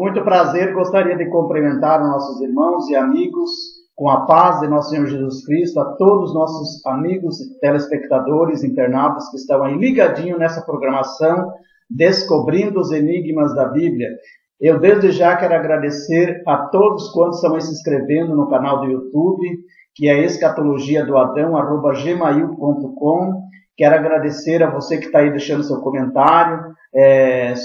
muito prazer, gostaria de cumprimentar nossos irmãos e amigos com a paz de nosso Senhor Jesus Cristo, a todos os nossos amigos, telespectadores, internautas que estão aí ligadinhos nessa programação, Descobrindo os Enigmas da Bíblia. Eu desde já quero agradecer a todos quantos estão se inscrevendo no canal do YouTube, que é escatologiadoadão@gmail.com. Quero agradecer a você que está aí deixando seu comentário,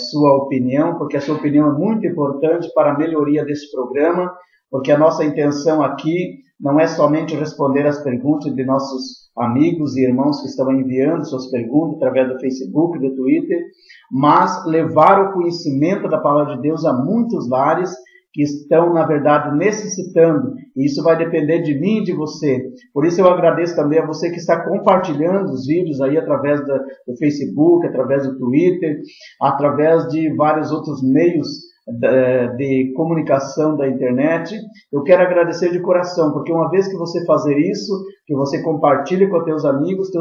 sua opinião, porque a sua opinião é muito importante para a melhoria desse programa, porque a nossa intenção aqui não é somente responder as perguntas de nossos amigos e irmãos que estão enviando suas perguntas através do Facebook, do Twitter, mas levar o conhecimento da Palavra de Deus a muitos lares que estão, na verdade, necessitando. E isso vai depender de mim e de você. Por isso eu agradeço também a você que está compartilhando os vídeos aí através do Facebook, através do Twitter, através de vários outros meios de comunicação da internet. Eu quero agradecer de coração, porque uma vez que você fazer isso, que você compartilhe com teus amigos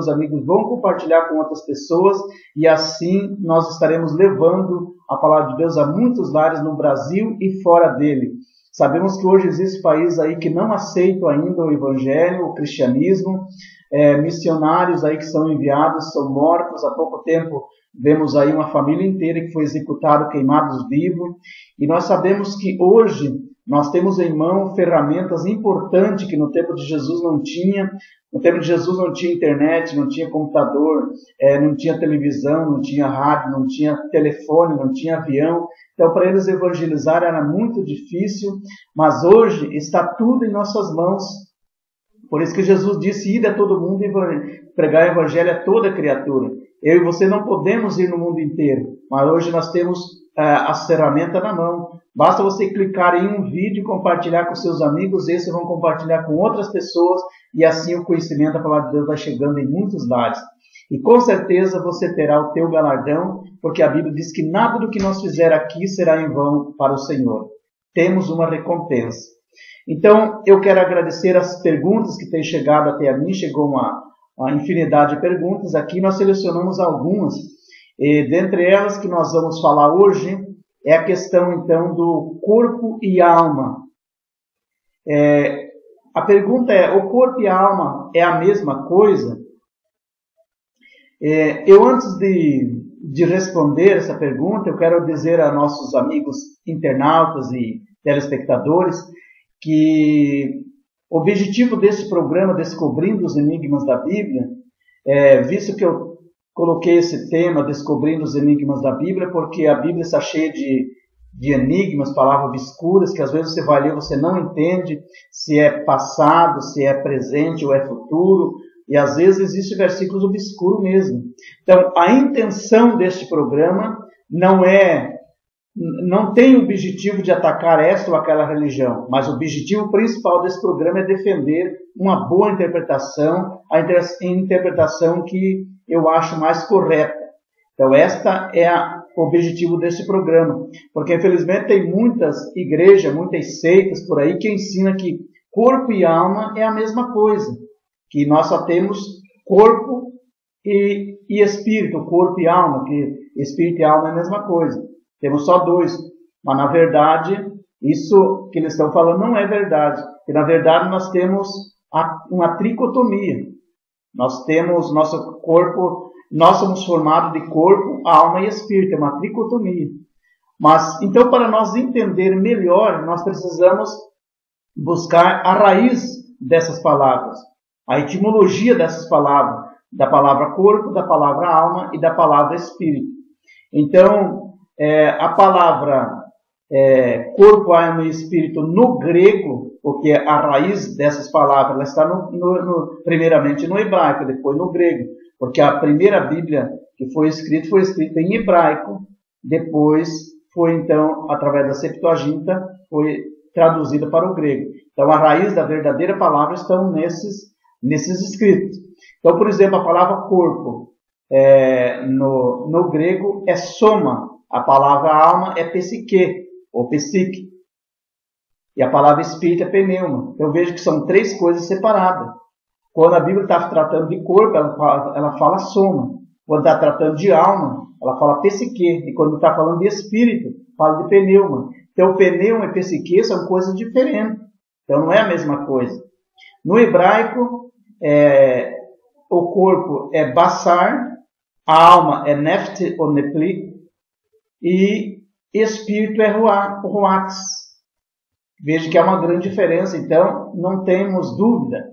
vão compartilhar com outras pessoas, e assim nós estaremos levando a palavra de Deus a muitos lares no Brasil e fora dele. Sabemos que hoje existe países aí que não aceitam ainda o evangelho, o cristianismo, missionários aí que são enviados, são mortos. Há pouco tempo vemos aí uma família inteira que foi executada, queimados vivos, e nós sabemos que hoje nós temos em mão ferramentas importantes que no tempo de Jesus não tinha. No tempo de Jesus não tinha internet, não tinha computador, não tinha televisão, não tinha rádio, não tinha telefone, não tinha avião. Então, para eles evangelizar era muito difícil, mas hoje está tudo em nossas mãos. Por isso que Jesus disse: ide a todo mundo e pregar o evangelho a toda criatura. Eu e você não podemos ir no mundo inteiro, mas hoje nós temos as ferramentas na mão. Basta você clicar em um vídeo e compartilhar com seus amigos, esses vão compartilhar com outras pessoas, e assim o conhecimento da palavra de Deus vai chegando em muitos lares. E com certeza você terá o teu galardão, porque a Bíblia diz que nada do que nós fizer aqui será em vão para o Senhor. Temos uma recompensa. Então, eu quero agradecer as perguntas que têm chegado até a mim. Chegou uma infinidade de perguntas aqui. Nós selecionamos algumas. E dentre elas que nós vamos falar hoje é a questão, então, do corpo e alma. A pergunta é: o corpo e a alma é a mesma coisa? Eu, antes de responder essa pergunta, eu quero dizer a nossos amigos internautas e telespectadores que o objetivo desse programa, Descobrindo os Enigmas da Bíblia, visto que eu coloquei esse tema, Descobrindo os Enigmas da Bíblia, porque a Bíblia está cheia de enigmas, palavras obscuras, que às vezes você vai ler e você não entende se é passado, se é presente ou é futuro, e às vezes existem versículos obscuros mesmo. Então, a intenção deste programa não tem o objetivo de atacar esta ou aquela religião, mas o objetivo principal desse programa é defender uma boa interpretação, a interpretação que eu acho mais correta. Então, esta é o objetivo desse programa, porque infelizmente tem muitas igrejas, muitas seitas por aí que ensinam que corpo e alma é a mesma coisa, que nós só temos corpo e espírito, corpo e alma, que espírito e alma é a mesma coisa. Temos só dois, mas na verdade, isso que eles estão falando não é verdade. E na verdade nós temos uma tricotomia. Nós temos nosso corpo, nós somos formados de corpo, alma e espírito, é uma tricotomia. Mas, então, para nós entender melhor, nós precisamos buscar a raiz dessas palavras, a etimologia dessas palavras, da palavra corpo, da palavra alma e da palavra espírito. Então, a palavra corpo, alma e espírito no grego, porque a raiz dessas palavras ela está primeiramente no hebraico, depois no grego, porque a primeira Bíblia que foi escrita em hebraico, depois foi então, através da Septuaginta, foi traduzida para o grego. Então a raiz da verdadeira palavra estão nesses escritos. Então, por exemplo, a palavra corpo no grego é soma, a palavra alma é psique, ou psique, e a palavra espírito é pneuma. Eu vejo que são três coisas separadas. Quando a Bíblia está tratando de corpo, ela fala soma. Quando está tratando de alma, ela fala psique. E quando está falando de espírito, fala de pneuma. Então, pneu e psique são coisas diferentes. Então, não é a mesma coisa. No hebraico, o corpo é basar, a alma é nefte ou nepli, e espírito é ruax. Veja que há uma grande diferença, então não temos dúvida.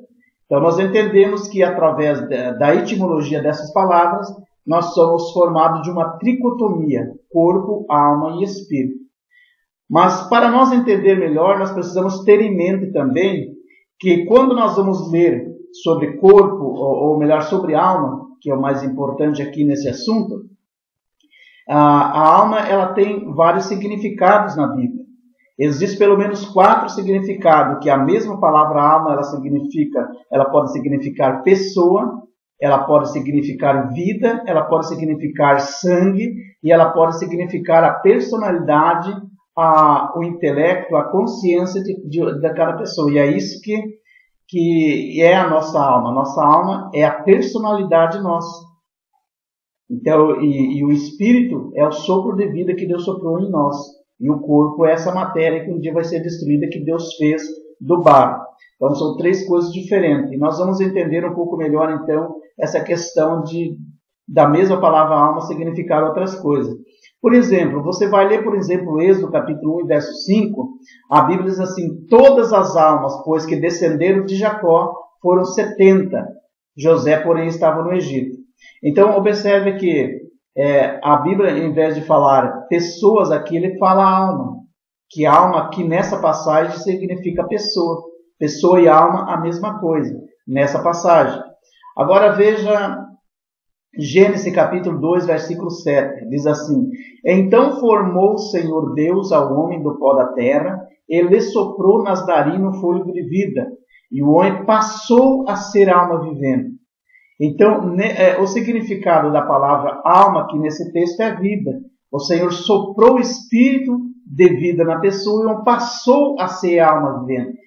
Então nós entendemos que através da etimologia dessas palavras, nós somos formados de uma tricotomia, corpo, alma e espírito. Mas para nós entender melhor, nós precisamos ter em mente também que quando nós vamos ler sobre corpo, ou melhor, sobre alma, que é o mais importante aqui nesse assunto, a alma ela tem vários significados na Bíblia. Existem pelo menos 4 significados, que a mesma palavra alma ela pode significar pessoa, ela pode significar vida, ela pode significar sangue, e ela pode significar a personalidade, o intelecto, a consciência daquela pessoa. E é isso que é a nossa alma. A nossa alma é a personalidade nossa. Então, e o espírito é o sopro de vida que Deus soprou em nós. E o corpo é essa matéria que um dia vai ser destruída, que Deus fez do barro. Então, são 3 coisas diferentes. E nós vamos entender um pouco melhor, então, essa questão da mesma palavra alma significar outras coisas. Por exemplo, você vai ler, por exemplo, Êxodo capítulo 1, verso 5, a Bíblia diz assim: todas as almas, pois que descenderam de Jacó, foram 70. José, porém, estava no Egito. Então, observe que a Bíblia, em vez de falar pessoas aqui, ele fala alma. Que alma aqui nessa passagem significa pessoa. Pessoa e alma, a mesma coisa, nessa passagem. Agora veja Gênesis capítulo 2, versículo 7. Diz assim: então formou o Senhor Deus ao homem do pó da terra, e lhe soprou nas narinas o fôlego de vida, e o homem passou a ser alma vivente. Então, o significado da palavra alma aqui nesse texto é vida. O Senhor soprou o espírito de vida na pessoa e o homem passou a ser alma vivente.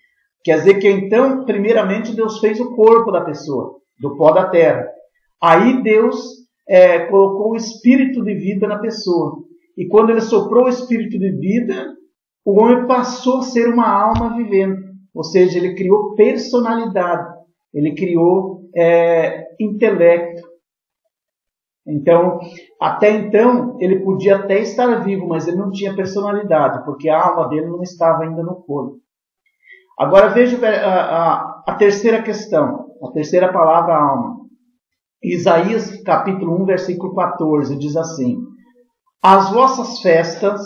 Quer dizer que então, primeiramente, Deus fez o corpo da pessoa, do pó da terra. Aí Deus colocou o espírito de vida na pessoa. E quando ele soprou o espírito de vida, o homem passou a ser uma alma vivente. Ou seja, ele criou personalidade. Ele criou intelecto. Então, até então, ele podia até estar vivo, mas ele não tinha personalidade, porque a alma dele não estava ainda no corpo. Agora veja a terceira questão, a terceira palavra alma. Isaías capítulo 1, versículo 14, diz assim: as vossas festas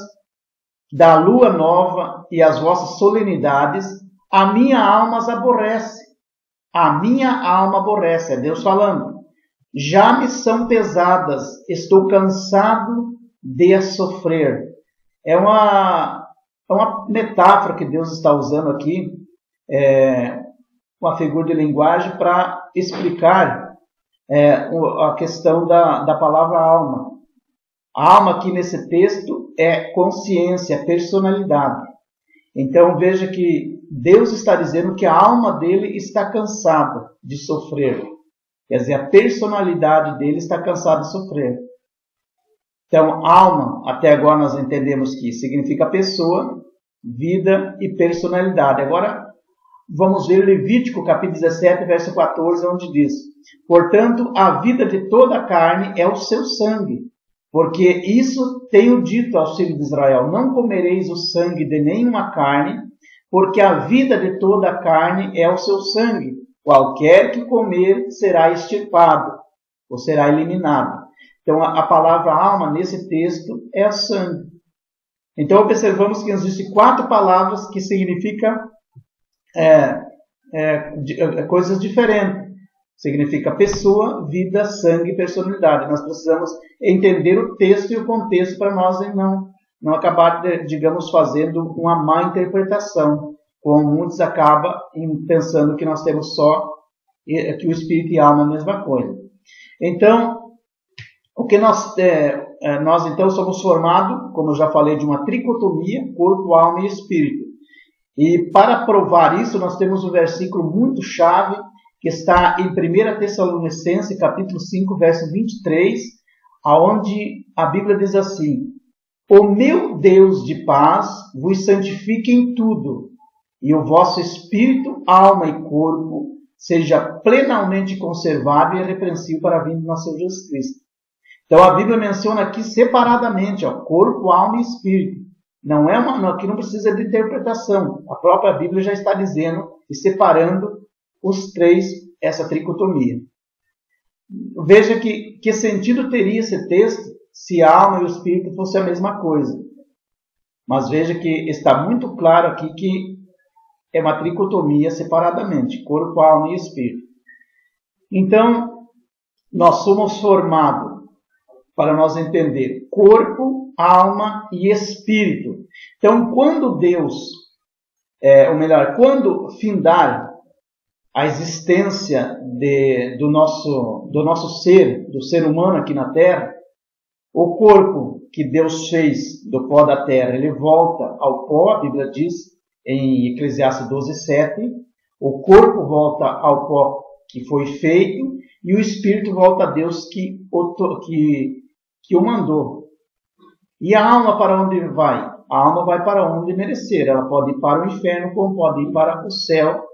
da lua nova e as vossas solenidades, a minha alma as aborrece. A minha alma aborrece, é Deus falando. Já me são pesadas, estou cansado de sofrer. É uma metáfora que Deus está usando aqui, uma figura de linguagem para explicar a questão da palavra alma. A alma aqui nesse texto é consciência, personalidade. Então veja que Deus está dizendo que a alma dele está cansada de sofrer. Quer dizer, a personalidade dele está cansada de sofrer. Então, alma, até agora nós entendemos que significa pessoa, vida e personalidade. Agora, vamos ver Levítico, capítulo 17, verso 14, onde diz: portanto, a vida de toda a carne é o seu sangue, porque isso tenho dito aos filhos de Israel: não comereis o sangue de nenhuma carne, porque a vida de toda a carne é o seu sangue. Qualquer que comer será extirpado, ou será eliminado. Então, a palavra alma nesse texto é a sangue. Então, observamos que existem 4 palavras que significam coisas diferentes. Significa pessoa, vida, sangue e personalidade. Nós precisamos entender o texto e o contexto para nós não acabar, digamos, fazendo uma má interpretação, como muitos acabam pensando que nós temos só que o espírito e a alma é a mesma coisa. Então, o que nós então somos formados, como eu já falei, de uma tricotomia, corpo, alma e espírito. E para provar isso, nós temos um versículo muito chave, que está em 1 Tessalonicenses, capítulo 5, verso 23, onde a Bíblia diz assim: o meu Deus de paz vos santifique em tudo, e o vosso espírito, alma e corpo seja plenamente conservado e irrepreensível para a vinda do nosso Senhor Jesus Cristo. Então a Bíblia menciona aqui separadamente, corpo, alma e espírito. Aqui não precisa de interpretação. A própria Bíblia já está dizendo e separando os três, essa tricotomia. Veja que sentido teria esse texto se a alma e o espírito fossem a mesma coisa. Mas veja que está muito claro aqui que é uma tricotomia separadamente, corpo, alma e espírito. Então, nós somos formados, para nós entender, corpo, alma e espírito. Então, quando quando findar a existência do nosso ser, do ser humano aqui na Terra, o corpo que Deus fez do pó da terra, ele volta ao pó, a Bíblia diz em Eclesiastes 12:7, o corpo volta ao pó que foi feito e o espírito volta a Deus que o mandou. E a alma para onde vai? A alma vai para onde merecer. Ela pode ir para o inferno, como pode ir para o céu.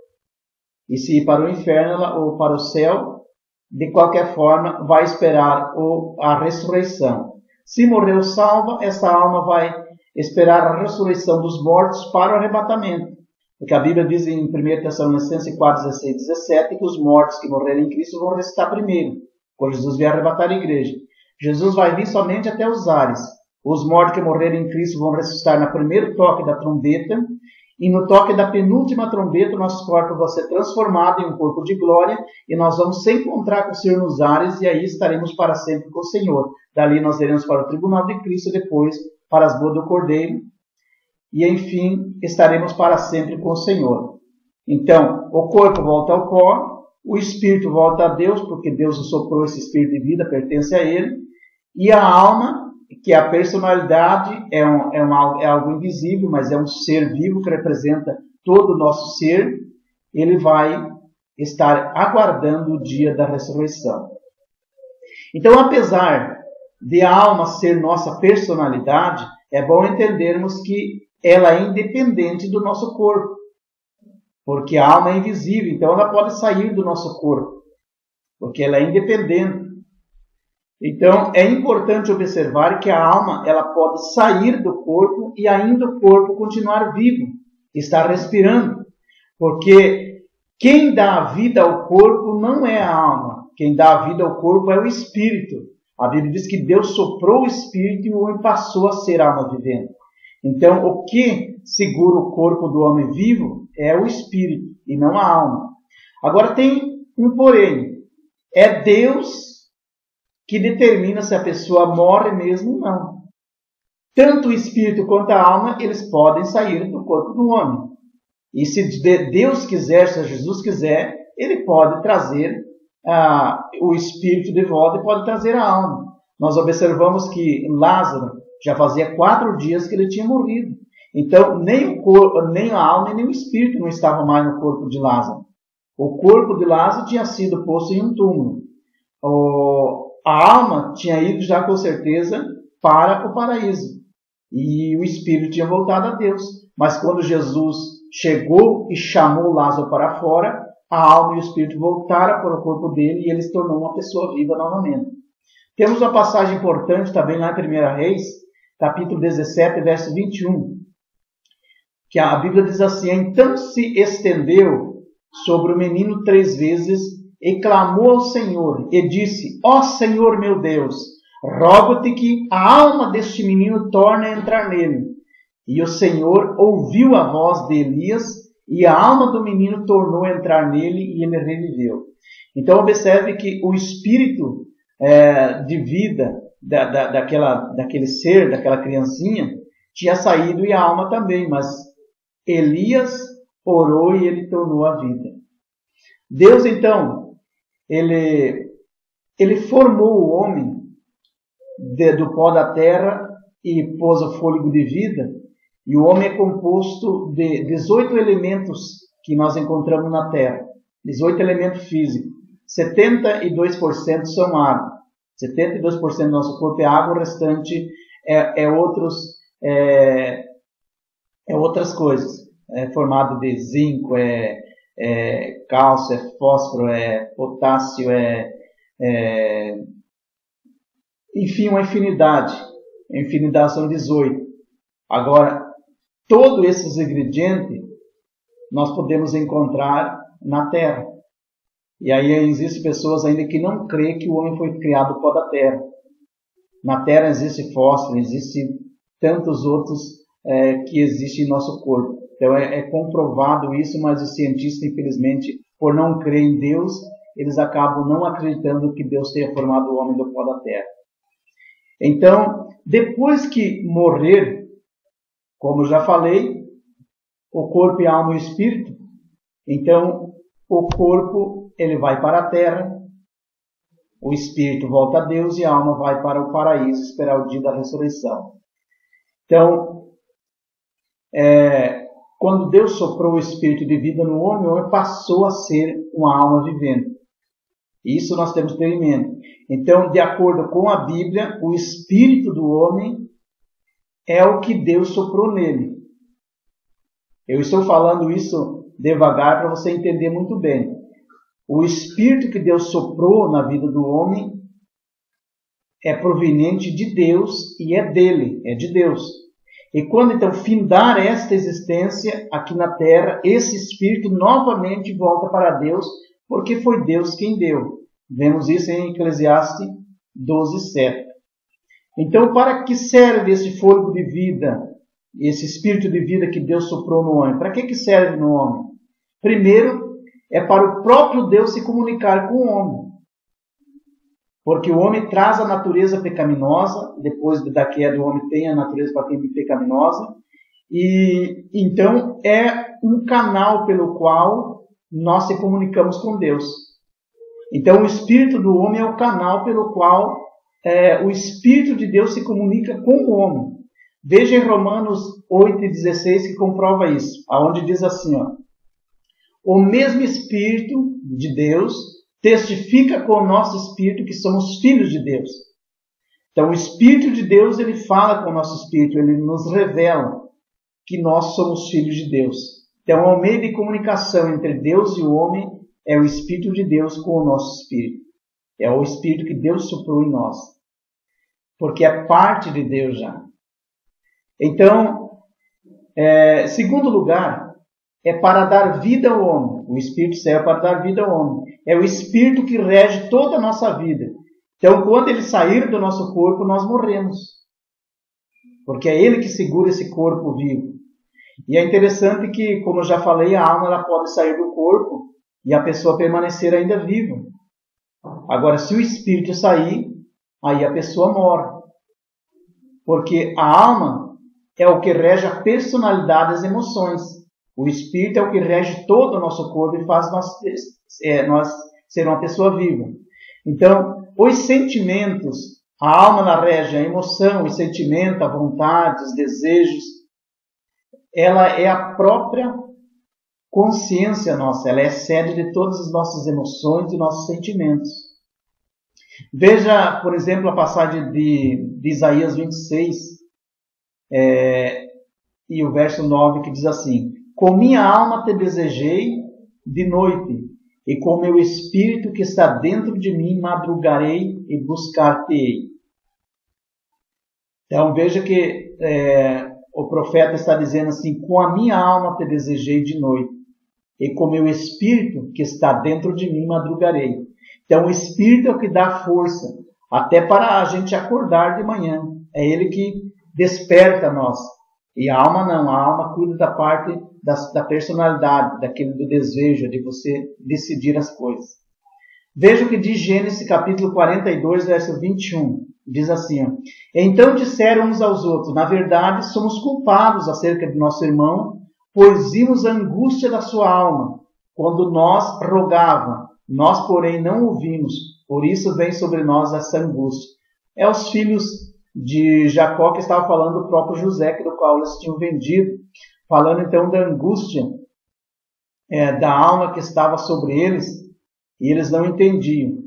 E se ir para o inferno ou para o céu, de qualquer forma, vai esperar a ressurreição. Se morreu salva, essa alma vai esperar a ressurreição dos mortos para o arrebatamento. Porque a Bíblia diz em 1 Tessalonicenses 4:16-17 que os mortos que morrerem em Cristo vão ressuscitar primeiro, quando Jesus vier arrebatar a igreja. Jesus vai vir somente até os ares. Os mortos que morrerem em Cristo vão ressuscitar no primeiro toque da trombeta, e no toque da penúltima trombeta, nosso corpo vai ser transformado em um corpo de glória, e nós vamos se encontrar com o Senhor nos ares, e aí estaremos para sempre com o Senhor. Dali nós iremos para o tribunal de Cristo, depois para as bodas do Cordeiro, e enfim, estaremos para sempre com o Senhor. Então, o corpo volta ao pó, o espírito volta a Deus, porque Deus o soprou, esse espírito de vida pertence a Ele, e a alma, que a personalidade é algo invisível, mas é um ser vivo que representa todo o nosso ser, ele vai estar aguardando o dia da ressurreição. Então, apesar de a alma ser nossa personalidade, é bom entendermos que ela é independente do nosso corpo, porque a alma é invisível, então ela pode sair do nosso corpo, porque ela é independente. Então, é importante observar que a alma ela pode sair do corpo e ainda o corpo continuar vivo, estar respirando. Porque quem dá a vida ao corpo não é a alma. Quem dá a vida ao corpo é o espírito. A Bíblia diz que Deus soprou o espírito e o homem passou a ser alma vivente. Então, o que segura o corpo do homem vivo é o espírito e não a alma. Agora tem um porém. É Deus que determina se a pessoa morre mesmo ou não. Tanto o espírito quanto a alma, eles podem sair do corpo do homem. E se Deus quiser, se Jesus quiser, ele pode trazer o espírito de volta e pode trazer a alma. Nós observamos que Lázaro já fazia 4 dias que ele tinha morrido. Então, nem a alma nem o espírito não estavam mais no corpo de Lázaro. O corpo de Lázaro tinha sido posto em um túmulo. A alma tinha ido já com certeza para o paraíso. E o espírito tinha voltado a Deus. Mas quando Jesus chegou e chamou Lázaro para fora, a alma e o espírito voltaram para o corpo dele e ele se tornou uma pessoa viva novamente. Temos uma passagem importante também lá em 1 Reis, capítulo 17, verso 21. Que a Bíblia diz assim: então se estendeu sobre o menino 3 vezes e clamou ao Senhor, e disse: ó Senhor meu Deus, rogo-te que a alma deste menino torne a entrar nele. E o Senhor ouviu a voz de Elias, e a alma do menino tornou a entrar nele, e ele reviveu. Então observe que o espírito de vida daquele ser, daquela criancinha, tinha saído e a alma também, mas Elias orou e ele tornou a vida. Deus então, ele formou o homem do pó da terra e pôs o fôlego de vida, e o homem é composto de 18 elementos que nós encontramos na terra, 18 elementos físicos. 72% são água, 72% do nosso corpo é água, o restante outras coisas. É formado de zinco, cálcio, fósforo, potássio, enfim, uma infinidade. A infinidade são 18. Agora, todos esses ingredientes nós podemos encontrar na Terra. E aí existem pessoas ainda que não creem que o homem foi criado do pó da Terra. Na Terra existe fósforo, existe tantos outros que existem em nosso corpo. Então é comprovado isso, mas os cientistas, infelizmente, por não crer em Deus, eles acabam não acreditando que Deus tenha formado o homem do pó da Terra. Então, depois que morrer, como eu já falei, o corpo e a alma e o espírito, então o corpo ele vai para a terra, o espírito volta a Deus e a alma vai para o paraíso esperar o dia da ressurreição. Então, quando Deus soprou o espírito de vida no homem, o homem passou a ser uma alma vivente. Isso nós temos que ter em mente. Então, de acordo com a Bíblia, o espírito do homem é o que Deus soprou nele. Eu estou falando isso devagar para você entender muito bem. O espírito que Deus soprou na vida do homem é proveniente de Deus e é dele, é de Deus. E quando então findar esta existência aqui na terra, esse espírito novamente volta para Deus, porque foi Deus quem deu. Vemos isso em Eclesiastes 12:7. Então, para que serve esse fôlego de vida, esse espírito de vida que Deus soprou no homem? Para que serve no homem? Primeiro, é para o próprio Deus se comunicar com o homem. Porque o homem traz a natureza pecaminosa, depois da queda o homem tem a natureza pecaminosa, e então é um canal pelo qual nós se comunicamos com Deus. Então o espírito do homem é o canal pelo qual o espírito de Deus se comunica com o homem. Veja em Romanos 8:16 que comprova isso, aonde diz assim, o mesmo espírito de Deus testifica com o nosso espírito que somos filhos de Deus. Então o espírito de Deus ele fala com o nosso espírito, ele nos revela que nós somos filhos de Deus. Então o meio de comunicação entre Deus e o homem é o espírito de Deus com o nosso espírito. É o espírito que Deus soprou em nós. Porque é parte de Deus já. Então, segundo lugar, é para dar vida ao homem. O Espírito serve para dar vida ao homem. É o Espírito que rege toda a nossa vida. Então, quando ele sair do nosso corpo, nós morremos. Porque é ele que segura esse corpo vivo. E é interessante que, como eu já falei, a alma ela pode sair do corpo e a pessoa permanecer ainda viva. Agora, se o Espírito sair, aí a pessoa morre. Porque a alma é o que rege a personalidade e as emoções. O Espírito é o que rege todo o nosso corpo e faz nós ser uma pessoa viva. Então, os sentimentos, a alma ela rege a emoção, os sentimentos, a vontade, os desejos. Ela é a própria consciência nossa, ela é sede de todas as nossas emoções e nossos sentimentos. Veja, por exemplo, a passagem de Isaías 26, e o verso 9 que diz assim: com minha alma te desejei de noite, e com meu espírito que está dentro de mim madrugarei e buscar-te-ei. Então veja que o profeta está dizendo assim: com a minha alma te desejei de noite, e com meu espírito que está dentro de mim madrugarei. Então o espírito é o que dá força, até para a gente acordar de manhã. É ele que desperta nós. E a alma não, a alma cuida da parte da personalidade, daquele do desejo, de você decidir as coisas. Veja o que diz Gênesis capítulo 42, verso 21. Diz assim: então disseram uns aos outros, na verdade somos culpados acerca de nosso irmão, pois vimos a angústia da sua alma, quando nós rogava, nós porém não ouvimos, por isso vem sobre nós essa angústia. É os filhos de Jacó que estava falando do próprio José, do qual eles tinham vendido, falando então da angústia da alma que estava sobre eles, e eles não entendiam.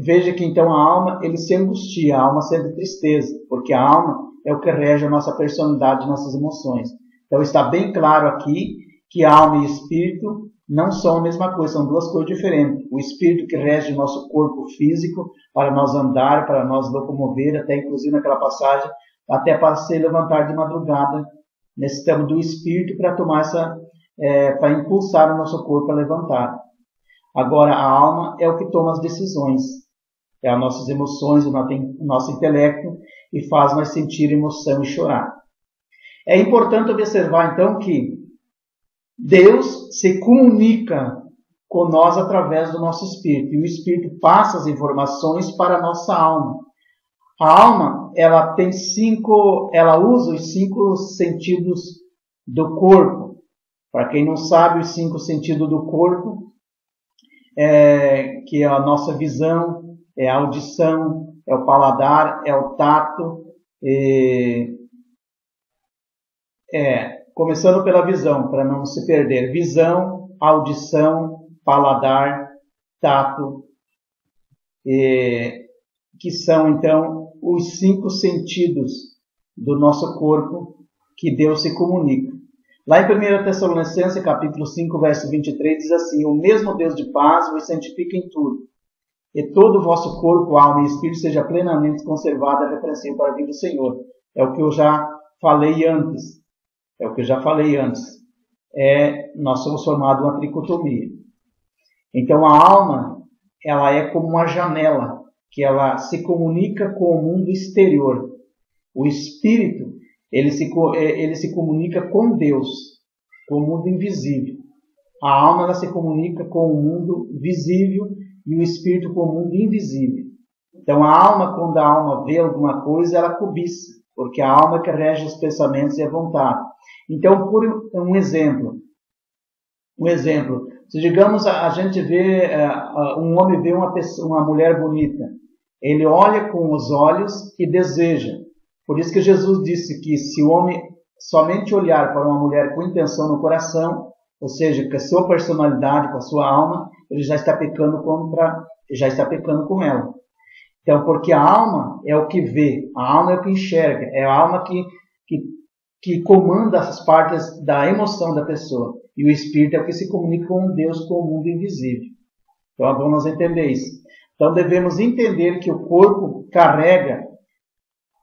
veja que então a alma, ele se angustia, a alma sente tristeza, porque a alma é o que rege a nossa personalidade, nossas emoções. Então está bem claro aqui que alma e espírito não são a mesma coisa, são duas coisas diferentes. O espírito que rege o nosso corpo físico, para nós andar, para nós locomover, até inclusive naquela passagem, até para se levantar de madrugada, necessitamos do espírito para tomar para impulsar o nosso corpo a levantar. Agora, a alma é o que toma as decisões, é as nossas emoções, o nosso intelecto, e faz nós sentir emoção e chorar. É importante observar, então, que Deus se comunica com nós através do nosso espírito, e o espírito passa as informações para a nossa alma. A alma, ela usa os 5 sentidos do corpo. Para quem não sabe, os 5 sentidos do corpo, que é a nossa visão, é a audição, é o paladar, é o tato, começando pela visão, para não se perder. Visão, audição, paladar, tato, que são, então, os 5 sentidos do nosso corpo que Deus se comunica. Lá em 1 Tessalonicenses, capítulo 5, verso 23, diz assim: o mesmo Deus de paz vos santifica em tudo, e todo o vosso corpo, alma e espírito seja plenamente conservado e repreensível para a vida do Senhor. É o que eu já falei antes. Nós somos formados uma tricotomia. Então a alma, ela é como uma janela, que ela se comunica com o mundo exterior. O espírito, ele se comunica com Deus, com o mundo invisível. A alma, ela se comunica com o mundo visível e o espírito com o mundo invisível. Então a alma, quando a alma vê alguma coisa, ela cobiça, porque a alma que rege os pensamentos e a vontade. Então, por um exemplo, se digamos a gente vê, um homem vê uma mulher bonita, ele olha com os olhos e deseja. Por isso que Jesus disse que se o homem somente olhar para uma mulher com intenção no coração, ou seja, com a sua personalidade, com a sua alma, ele já está pecando com ela. Então, porque a alma é o que vê, a alma é o que enxerga, é a alma que comanda as partes da emoção da pessoa. E o espírito é o que se comunica com Deus, com o mundo invisível. Então, vamos entender isso. Então, devemos entender que o corpo carrega,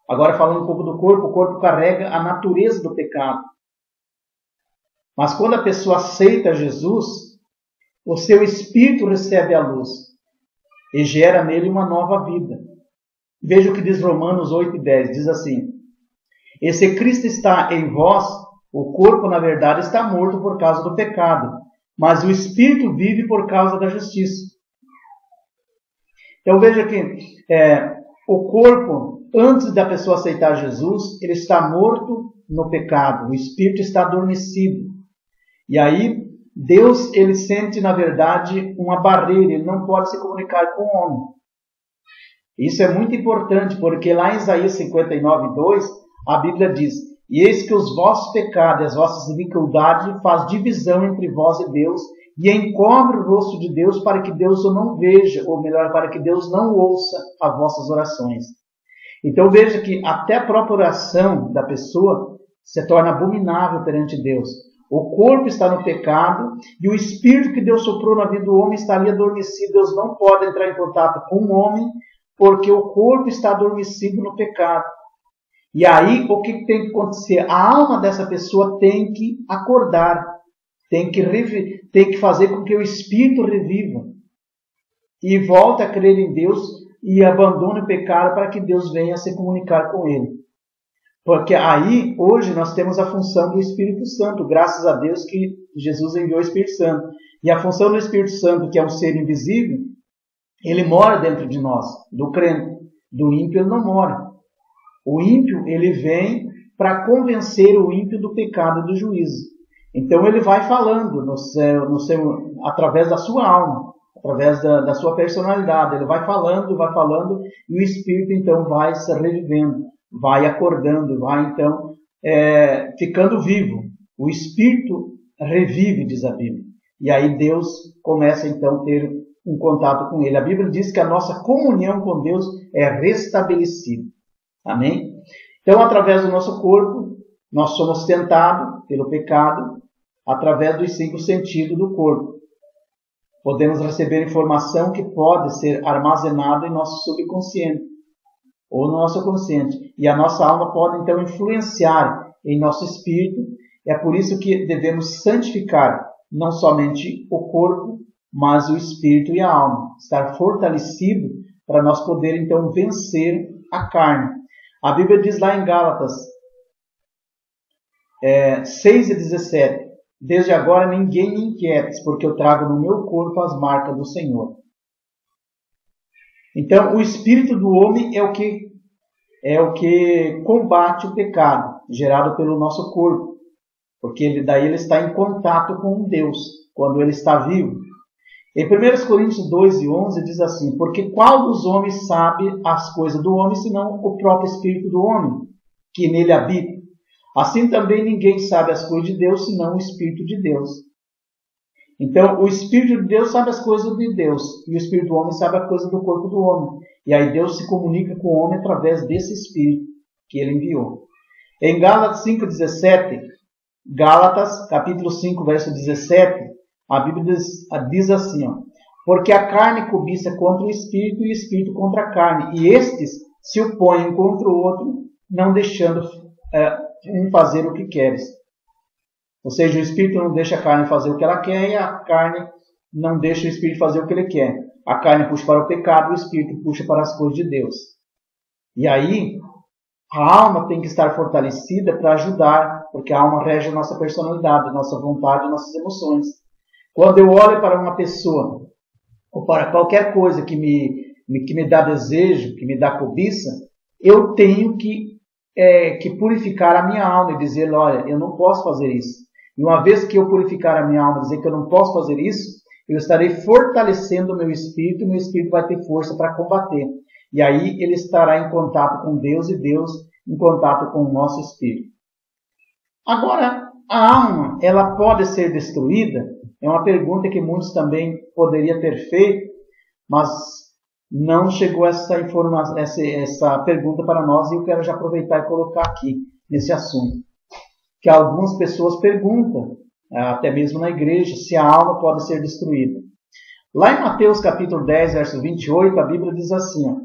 agora falando um pouco do corpo, o corpo carrega a natureza do pecado. Mas quando a pessoa aceita Jesus, o seu espírito recebe a luz e gera nele uma nova vida. Veja o que diz Romanos 8:10, diz assim: e se Cristo está em vós, o corpo, na verdade, está morto por causa do pecado, mas o espírito vive por causa da justiça. Então veja que o corpo, antes da pessoa aceitar Jesus, ele está morto no pecado, o espírito está adormecido. E aí, Deus, ele sente, na verdade, uma barreira, ele não pode se comunicar com o homem. Isso é muito importante, porque lá em Isaías 59:2, a Bíblia diz: e eis que os vossos pecados e as vossas iniquidades faz divisão entre vós e Deus, e encobre o rosto de Deus para que Deus o não veja, ou melhor, para que Deus não ouça as vossas orações. Então veja que até a própria oração da pessoa se torna abominável perante Deus. O corpo está no pecado e o espírito que Deus soprou na vida do homem está ali adormecido. Deus não pode entrar em contato com o homem porque o corpo está adormecido no pecado. E aí, o que tem que acontecer? A alma dessa pessoa tem que acordar, tem que fazer com que o espírito reviva e volte a crer em Deus e abandone o pecado para que Deus venha se comunicar com ele. Porque aí, hoje, nós temos a função do Espírito Santo, graças a Deus que Jesus enviou o Espírito Santo. E a função do Espírito Santo, que é um ser invisível, ele mora dentro de nós, do crente. Do ímpio ele não mora. O ímpio, ele vem para convencer o ímpio do pecado e do juízo. Então ele vai falando através da sua alma, através da sua personalidade. Ele vai falando, e o Espírito então vai se revivendo, vai acordando, vai então ficando vivo. O Espírito revive, diz a Bíblia. E aí Deus começa então a ter um contato com Ele. A Bíblia diz que a nossa comunhão com Deus é restabelecida. Amém? Então, através do nosso corpo, nós somos tentados pelo pecado, através dos 5 sentidos do corpo. Podemos receber informação que pode ser armazenada em nosso subconsciente ou no nosso consciente. E a nossa alma pode, então, influenciar em nosso espírito. É por isso que devemos santificar não somente o corpo, mas o espírito e a alma. Estar fortalecido para nós poder, então, vencer a carne. A Bíblia diz lá em Gálatas 6:17: Desde agora ninguém me inquiete, porque eu trago no meu corpo as marcas do Senhor. Então, o espírito do homem é o que combate o pecado gerado pelo nosso corpo, porque daí ele está em contato com Deus, quando ele está vivo. Em 1 Coríntios 2:11 diz assim: Porque qual dos homens sabe as coisas do homem, senão o próprio espírito do homem, que nele habita? Assim também ninguém sabe as coisas de Deus, senão o Espírito de Deus. Então, o Espírito de Deus sabe as coisas de Deus, e o Espírito do homem sabe a coisa do corpo do homem. E aí Deus se comunica com o homem através desse Espírito que ele enviou. Em Gálatas 5:17, Gálatas, capítulo 5, verso 17, a Bíblia diz assim, ó: Porque a carne cobiça contra o Espírito, e o Espírito contra a carne, e estes se opõem um contra o outro, não deixando um fazer o que queres. Ou seja, o Espírito não deixa a carne fazer o que ela quer, e a carne não deixa o Espírito fazer o que ele quer. A carne puxa para o pecado, o Espírito puxa para as coisas de Deus. E aí, a alma tem que estar fortalecida para ajudar, porque a alma rege a nossa personalidade, a nossa vontade, as nossas emoções. Quando eu olho para uma pessoa, ou para qualquer coisa que me dá desejo, que me dá cobiça, eu tenho que purificar a minha alma e dizer: olha, eu não posso fazer isso. E uma vez que eu purificar a minha alma e dizer que eu não posso fazer isso, eu estarei fortalecendo o meu espírito, e meu espírito vai ter força para combater. E aí ele estará em contato com Deus, e Deus em contato com o nosso espírito. Agora, a alma, ela pode ser destruída? É uma pergunta que muitos também poderiam ter feito, mas não chegou essa pergunta para nós, e eu quero já aproveitar e colocar aqui nesse assunto. Que algumas pessoas perguntam, até mesmo na igreja, se a alma pode ser destruída. Lá em Mateus capítulo 10, verso 28, a Bíblia diz assim, ó: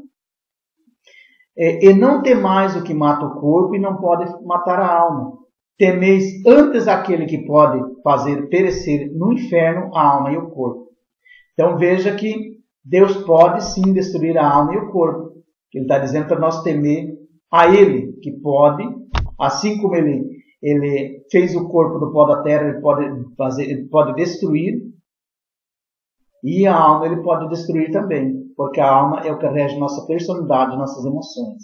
E não temais o que mata o corpo e não pode matar a alma. Temeis antes aquele que pode fazer perecer no inferno a alma e o corpo. Então veja que Deus pode sim destruir a alma e o corpo. Ele está dizendo para nós temer a Ele, que pode, assim como Ele fez o corpo do pó da terra, ele pode destruir, e a alma ele pode destruir também, porque a alma é o que rege nossa personalidade, nossas emoções.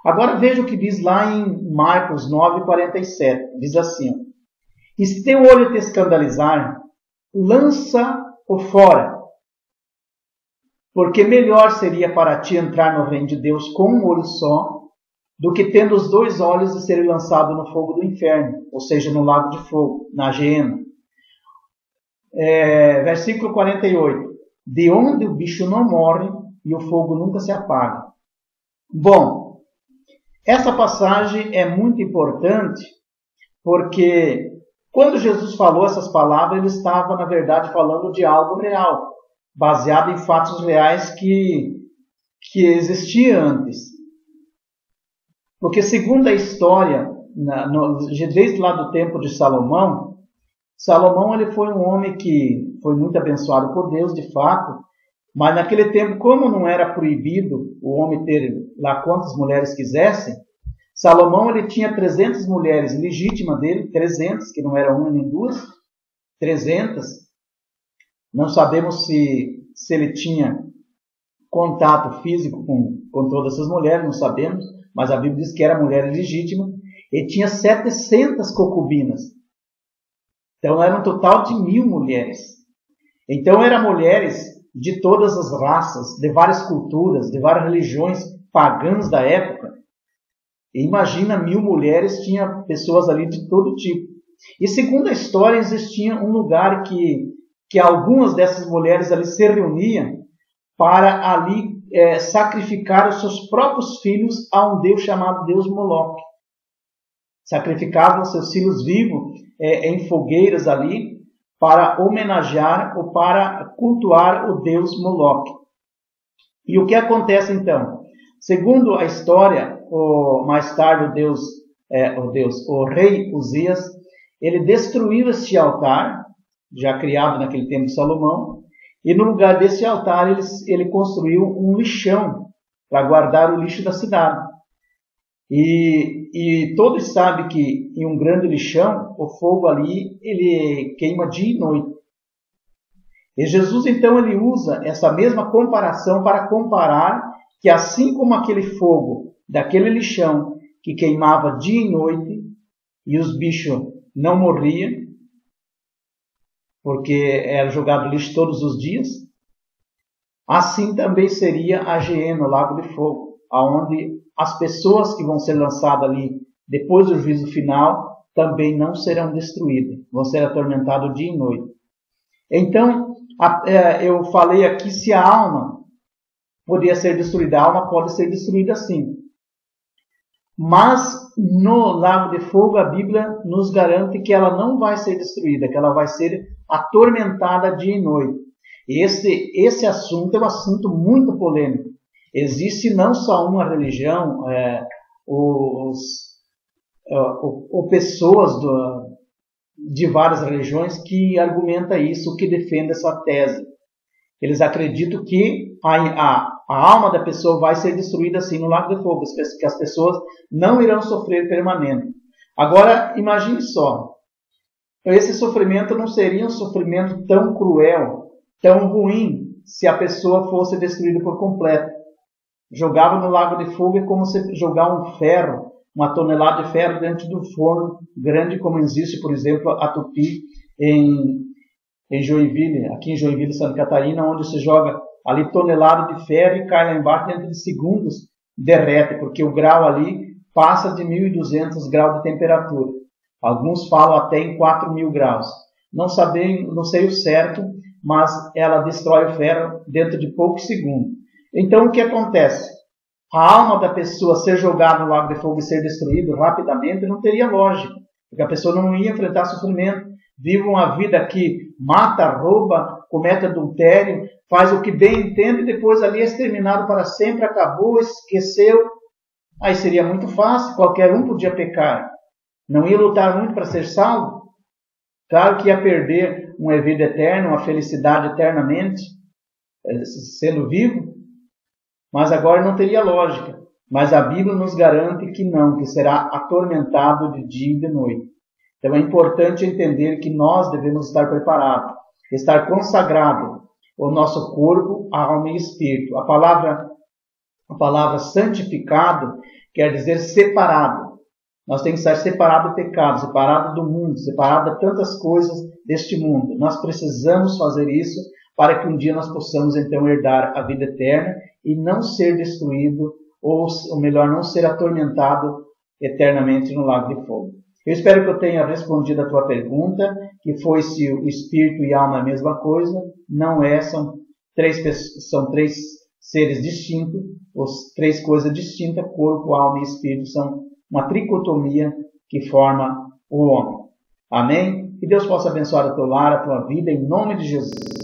Agora veja o que diz lá em Marcos 9:47, diz assim: E se teu olho te escandalizar, lança-o fora, porque melhor seria para ti entrar no reino de Deus com um olho só, do que tendo os 2 olhos e ser lançado no fogo do inferno, ou seja, no lago de fogo, na geena. Versículo 48. De onde o bicho não morre e o fogo nunca se apaga. Bom, essa passagem é muito importante, porque quando Jesus falou essas palavras, ele estava, na verdade, falando de algo real, baseado em fatos reais que existia antes. Porque segundo a história, desde lá do tempo de Salomão ele foi um homem que foi muito abençoado por Deus, de fato, mas naquele tempo, como não era proibido o homem ter lá quantas mulheres quisesse, Salomão ele tinha 300 mulheres legítimas dele, 300, que não era uma nem duas, 300. Não sabemos se ele tinha contato físico com todas essas mulheres, não sabemos, mas a Bíblia diz que era mulher legítima. Ele tinha 700 concubinas. Então era um total de 1000 mulheres. Então eram mulheres de todas as raças, de várias culturas, de várias religiões pagãs da época. E imagina, 1000 mulheres, tinha pessoas ali de todo tipo. E segundo a história, existia um lugar que que algumas dessas mulheres ali se reuniam para ali sacrificar os seus próprios filhos a um deus chamado Deus Moloque. Sacrificavam seus filhos vivos em fogueiras ali para homenagear ou para cultuar o deus Moloque. E o que acontece então? Segundo a história, mais tarde o rei Uzias, ele destruiu este altar, já criado naquele tempo de Salomão, e no lugar desse altar ele construiu um lixão para guardar o lixo da cidade. E todos sabem que em um grande lixão, o fogo ali ele queima dia e noite. E Jesus então ele usa essa mesma comparação para comparar que assim como aquele fogo daquele lixão que queimava dia e noite e os bichos não morriam, porque era jogado lixo todos os dias, assim também seria a Geena, o lago de fogo, aonde as pessoas que vão ser lançadas ali depois do juízo final também não serão destruídas, vão ser atormentadas dia e noite. Então, eu falei aqui se a alma podia ser destruída. A alma pode ser destruída sim. Mas no lago de fogo a Bíblia nos garante que ela não vai ser destruída, que ela vai ser atormentada dia e noite. Esse assunto é um assunto muito polêmico. Existe não só uma religião, pessoas de várias religiões que argumentam isso, que defendem essa tese. Eles acreditam que a alma da pessoa vai ser destruída assim no lago de fogo, que as pessoas não irão sofrer permanente. Agora, imagine só, esse sofrimento não seria um sofrimento tão cruel, tão ruim, se a pessoa fosse destruída por completo. Jogava no lago de fogo é como se jogar um ferro, uma tonelada de ferro dentro de um forno grande, como existe, por exemplo, a Tupi em Joinville, aqui em Joinville, Santa Catarina, onde se joga ali tonelada de ferro e cai lá embaixo, dentro de segundos derrete, porque o grau ali passa de 1.200 graus de temperatura. Alguns falam até em 4.000 graus. Não sei o certo, mas ela destrói o ferro dentro de poucos segundos. Então o que acontece? A alma da pessoa ser jogada no lago de fogo e ser destruída rapidamente não teria lógica, porque a pessoa não ia enfrentar sofrimento. Vive uma vida que mata, rouba, comete adultério, faz o que bem entende e depois ali é exterminado para sempre, acabou, esqueceu. Aí seria muito fácil, qualquer um podia pecar. Não ia lutar muito para ser salvo. Claro que ia perder uma vida eterna, uma felicidade eternamente, sendo vivo, mas agora não teria lógica. Mas a Bíblia nos garante que não, que será atormentado de dia e de noite. Então é importante entender que nós devemos estar preparados, estar consagrado o nosso corpo, alma e espírito. A palavra santificado quer dizer separado. Nós temos que estar separado do pecado, separado do mundo, separado de tantas coisas deste mundo. Nós precisamos fazer isso para que um dia nós possamos então herdar a vida eterna e não ser destruído, ou melhor, não ser atormentado eternamente no lago de fogo. Eu espero que eu tenha respondido a tua pergunta, que foi se o espírito e a alma é a mesma coisa. Não é, são três seres distintos, três coisas distintas, corpo, alma e espírito, são uma tricotomia que forma o homem. Amém? Que Deus possa abençoar o teu lar, a tua vida, em nome de Jesus.